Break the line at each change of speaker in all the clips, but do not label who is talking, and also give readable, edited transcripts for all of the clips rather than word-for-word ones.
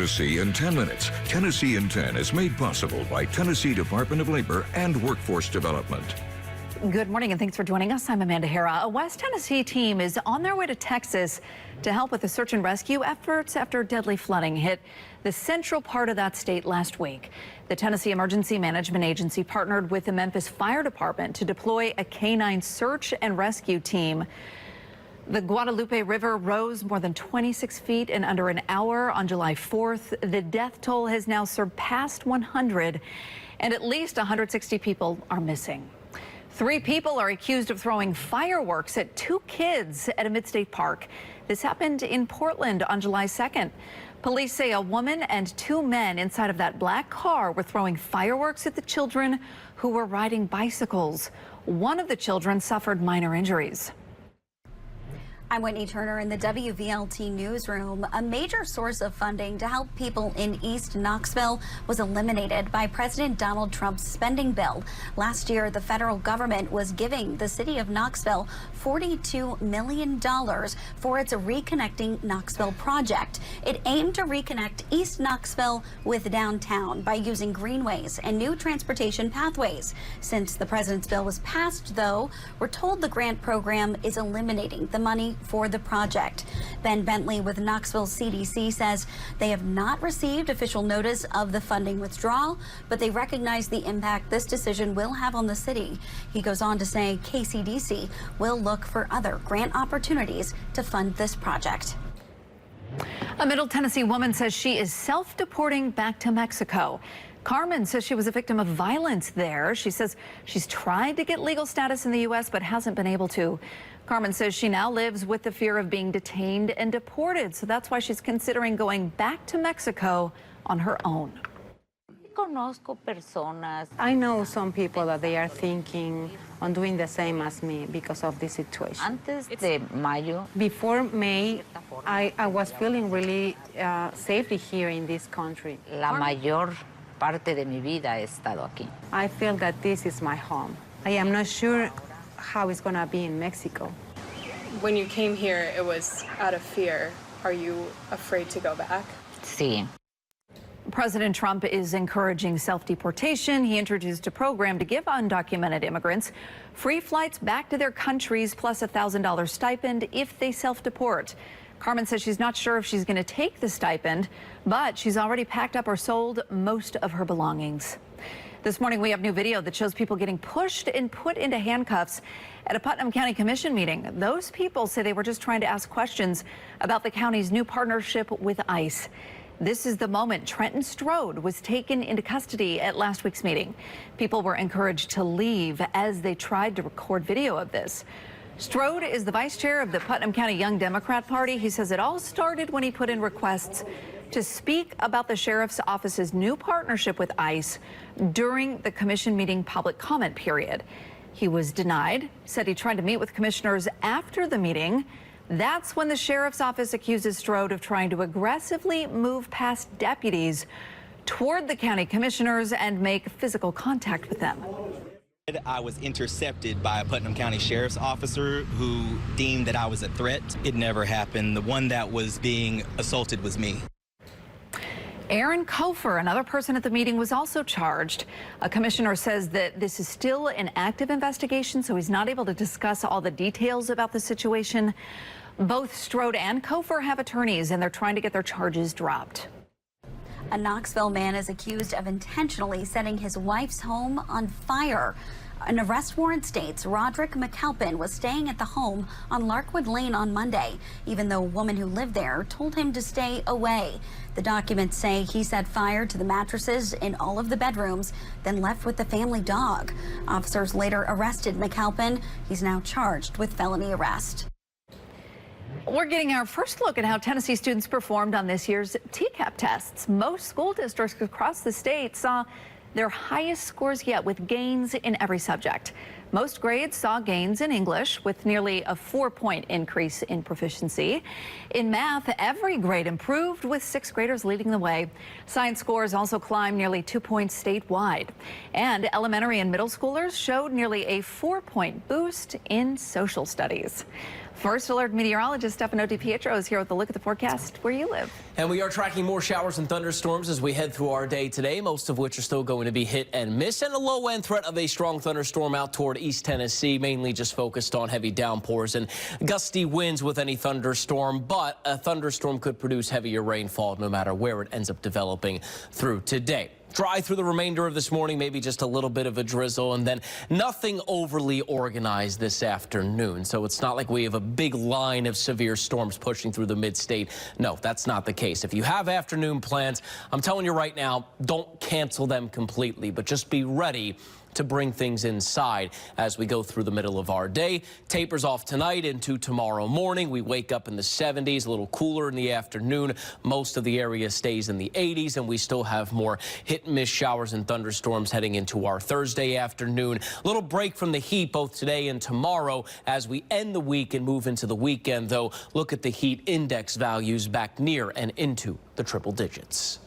Tennessee in 10 minutes. Tennessee in 10 is made possible by Tennessee Department of Labor and Workforce Development.
Good morning and thanks for joining us. I'm Amanda Hera. A West Tennessee team is on their way to Texas to help with the search and rescue efforts after deadly flooding hit the central part of that state last week. The Tennessee Emergency Management Agency partnered with the Memphis Fire Department to deploy a canine search and rescue team. The Guadalupe River rose more than 26 feet in under an hour on July 4th. The death toll has now surpassed 100, and at least 160 people are missing. 3 people are accused of throwing fireworks at 2 kids at a Midstate Park. This happened in Portland on July 2nd. Police say a woman and 2 men inside of that black car were throwing fireworks at the children who were riding bicycles. One of the children suffered minor injuries.
I'm Whitney Turner in the WVLT newsroom. A major source of funding to help people in East Knoxville was eliminated by President Donald Trump's spending bill. Last year, the federal government was giving the city of Knoxville $42 million for its Reconnecting Knoxville project. It aimed to reconnect East Knoxville with downtown by using greenways and new transportation pathways. Since the president's bill was passed, though, we're told the grant program is eliminating the money for the project. Ben Bentley with Knoxville CDC says they have not received official notice of the funding withdrawal, but they recognize the impact this decision will have on the city. He goes on to say KCDC will look for other grant opportunities to fund this project.
A Middle Tennessee woman says she is self-deporting back to Mexico. Carmen says she was a victim of violence there. She says she's tried to get legal status in the U.S. but hasn't been able to. Carmen says she now lives with the fear of being detained and deported, so that's why she's considering going back to Mexico on her own.
I know some people that they are thinking on doing the same as me because of this situation. Before May, I was feeling really safety here in this country.
Parte de mi vida he estado aquí.
I feel that this is my home. I am not sure how it's going to be in Mexico.
When you came here, it was out of fear. Are you afraid to go back?
Sí.
President Trump is encouraging self-deportation. He introduced a program to give undocumented immigrants free flights back to their countries plus a $1,000 stipend if they self-deport. Carmen says she's not sure if she's going to take the stipend, but she's already packed up or sold most of her belongings. This morning, we have new video that shows people getting pushed and put into handcuffs at a Putnam County Commission meeting. Those people say they were just trying to ask questions about the county's new partnership with ICE. This is the moment Trenton Strode was taken into custody at last week's meeting. People were encouraged to leave as they tried to record video of this. Strode is the vice chair of the Putnam County Young Democrat Party. He says it all started when he put in requests to speak about the sheriff's office's new partnership with ICE during the commission meeting public comment period. He was denied, said he tried to meet with commissioners after the meeting. That's when the sheriff's office accuses Strode of trying to aggressively move past deputies toward the county commissioners and make physical contact with them.
I was intercepted by a Putnam County Sheriff's officer who deemed that I was a threat. It never happened. The one that was being assaulted was me.
Aaron Kofer, another person at the meeting, was also charged. A commissioner says that this is still an active investigation, so he's not able to discuss all the details about the situation. Both Strode and Kofer have attorneys, and they're trying to get their charges dropped.
A Knoxville man is accused of intentionally setting his wife's home on fire. An arrest warrant states Roderick McAlpin was staying at the home on Larkwood Lane on Monday, even though a woman who lived there told him to stay away. The documents say he set fire to the mattresses in all of the bedrooms, then left with the family dog. Officers later arrested McAlpin. He's now charged with felony arrest.
We're getting our first look at how Tennessee students performed on this year's TCAP tests. Most school districts across the state saw their highest scores yet, with gains in every subject. Most grades saw gains in English, with nearly a 4-point increase in proficiency. In math, every grade improved, with 6th graders leading the way. Science scores also climbed nearly 2 points statewide. And elementary and middle schoolers showed nearly a 4-point boost in social studies. First Alert meteorologist Stefano DiPietro is here with a look at the forecast where you live.
And we are tracking more showers and thunderstorms as we head through our day today, most of which are still going to be hit and miss, and a low-end threat of a strong thunderstorm out toward East Tennessee, mainly just focused on heavy downpours and gusty winds with any thunderstorm. But a thunderstorm could produce heavier rainfall no matter where it ends up developing through today. Dry through the remainder of this morning, maybe just a little bit of a drizzle, and then nothing overly organized this afternoon. So it's not like we have a big line of severe storms pushing through the mid-state. No, that's not the case. If you have afternoon plans, I'm telling you right now, don't cancel them completely, but just be ready to bring things inside as we go through the middle of our day. Tapers off tonight into tomorrow morning. We wake up in the 70s, a little cooler in the afternoon. Most of the area stays in the 80s, and we still have more hit and miss showers and thunderstorms heading into our Thursday afternoon. A little break from the heat both today and tomorrow as we end the week and move into the weekend, though. Look at the heat index values back near and into the triple digits.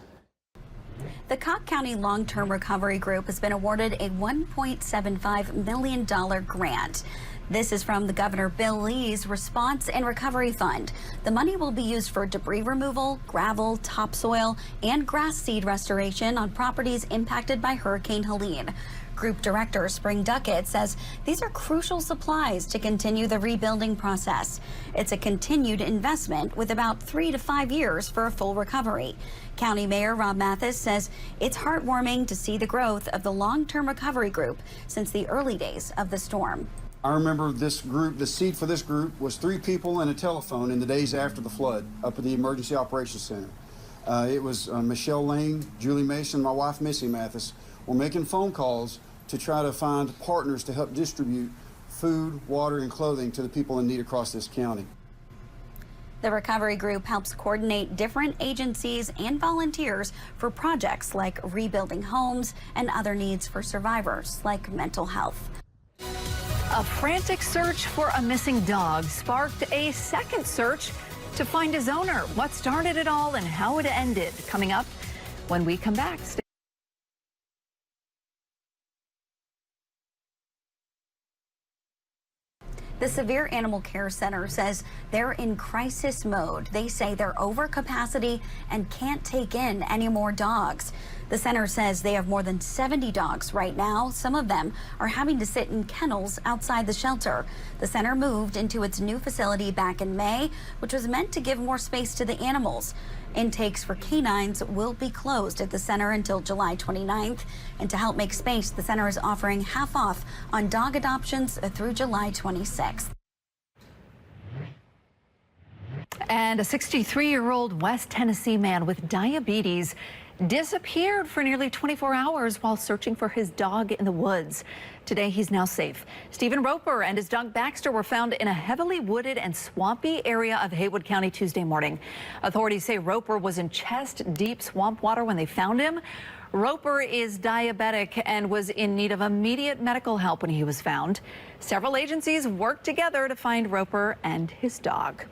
The Cocke County Long-Term Recovery Group has been awarded a $1.75 million grant. This is from the Governor Bill Lee's Response and Recovery Fund. The money will be used for debris removal, gravel, topsoil, and grass seed restoration on properties impacted by Hurricane Helene. Group Director Spring Duckett says these are crucial supplies to continue the rebuilding process. It's a continued investment with about 3 to 5 years for a full recovery. County Mayor Rob Mathis says it's heartwarming to see the growth of the Long-Term Recovery Group since the early days of the storm.
I remember this group, the seed for this group was 3 people and a telephone in the days after the flood up at the Emergency Operations Center. It was Michelle Lane, Julie Mason, my wife Missy Mathis. We're making phone calls to try to find partners to help distribute food, water, and clothing to the people in need across this county.
The recovery group helps coordinate different agencies and volunteers for projects like rebuilding homes and other needs for survivors like mental health.
A frantic search for a missing dog sparked a second search to find his owner. What started it all and how it ended? Coming up when we come back.
The Severe Animal Care Center says they're in crisis mode. They say they're over capacity and can't take in any more dogs. The center says they have more than 70 dogs right now. Some of them are having to sit in kennels outside the shelter. The center moved into its new facility back in May, which was meant to give more space to the animals. Intakes for canines will be closed at the center until July 29th. And to help make space, the center is offering half off on dog adoptions through July 26th.
And a 63-year-old West Tennessee man with diabetes disappeared for nearly 24 hours while searching for his dog in the woods. Today, he's now safe. Stephen Roper and his dog Baxter were found in a heavily wooded and swampy area of Haywood County Tuesday morning. Authorities say Roper was in chest-deep swamp water when they found him. Roper is diabetic and was in need of immediate medical help when he was found. Several agencies worked together to find Roper and his dog.